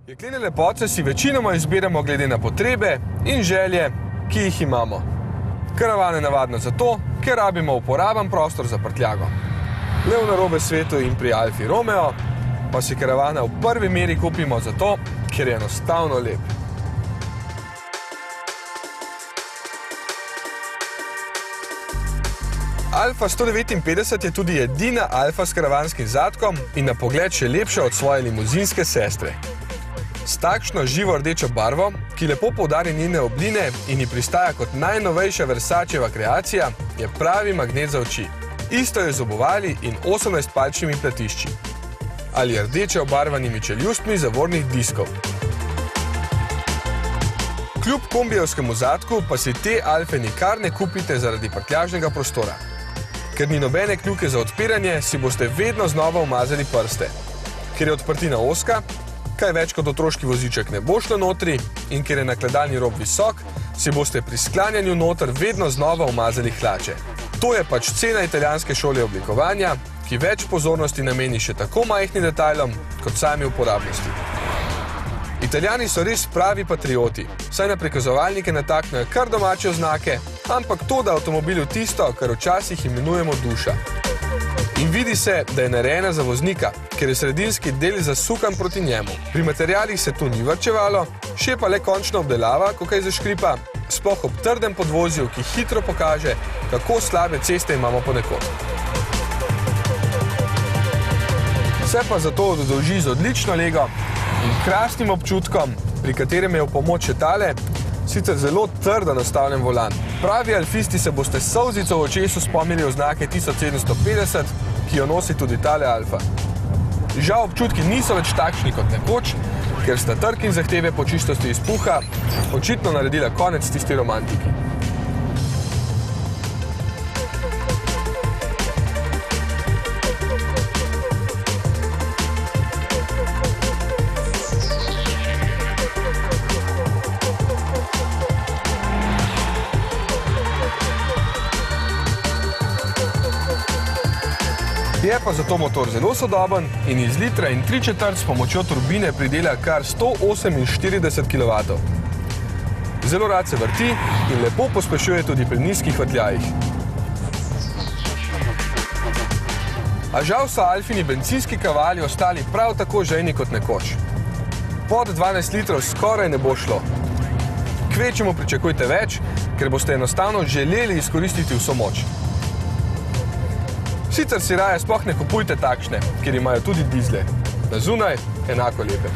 Jeklene lepote si večinoma izbiramo glede na potrebe in želje, ki jih imamo. Karavana je navadna zato, ker rabimo uporaben prostor za prtljago. Le v narobe svetu in pri Alfi Romeo pa si karavana v prvi meri kupimo zato, ker je enostavno lep. Alfa 159 je tudi edina Alfa s karavanskim zadkom in na pogled še lepša od svoje limuzinske sestre. S takšno živo rdečo barvo, ki lepo poudari njene obline in ji pristaja kot najnovejša Versacheva kreacija, je pravi magnet za oči. Isto je z obovali in 18-palčnimi platišči. Ali rdeče obarvanimi čeljustmi zavornih diskov. Kljub kombijevskemu zadku pa si te Alfe nikar ne kupite zaradi prtljažnega prostora. Ker ni nobene kljuke za odpiranje, si boste vedno znova umazali prste. Ker je odprtina ozka, kaj več kot otroški voziček ne bo šlo notri in ker je nakladalni rob visok, si boste pri sklanjanju noter vedno znova umazali hlače. To je pač cena italijanske šole oblikovanja, ki več pozornosti nameni še tako majhnim detajlom, kot sami uporabnosti. Italijani so res pravi patrioti, saj na prikazovalnike nataknejo kar domače oznake, ampak to da avtomobilu tisto, kar včasih imenujemo duša. In vidi se, da je narejena za voznika, ker je sredinski del zasukan proti njemu. Pri materialih se tu ni varčevalo, še pa le končna obdelava, ko kaj zaškripa, sploh ob trdem podvozju, ki hitro pokaže, kako slabe ceste imamo ponekod. Vse pa zato dodolži z odlično lego in krasnim občutkom, pri katerem je v pomoč še tale, sicer zelo trdo nastavljen volan. Pravi alfisti se boste s solzico v očesu spomnili oznake 1750, ki jo nosi tudi tale Alfa. Žal občutki niso več takšni kot nekoč, ker sta trk in zahteve po čistosti izpuha očitno naredila konec tisti romantiki. Je pa zato motor zelo sodoben in iz litra in 3/4 s pomočjo turbine pridela kar 148 kW. Zelo rad se vrti in lepo pospešuje tudi pri nizkih vrtljajih. A žal so Alfini bencinski kavali ostali prav tako žejni kot nekoč. Pod 12 litrov skoraj ne bo šlo. Kvečjemu pričakujte več, ker boste enostavno želeli izkoristiti vso moč. Sicer si raje sploh ne kupujte takšne, ker imajo tudi dizle. Na zunaj enako lepe.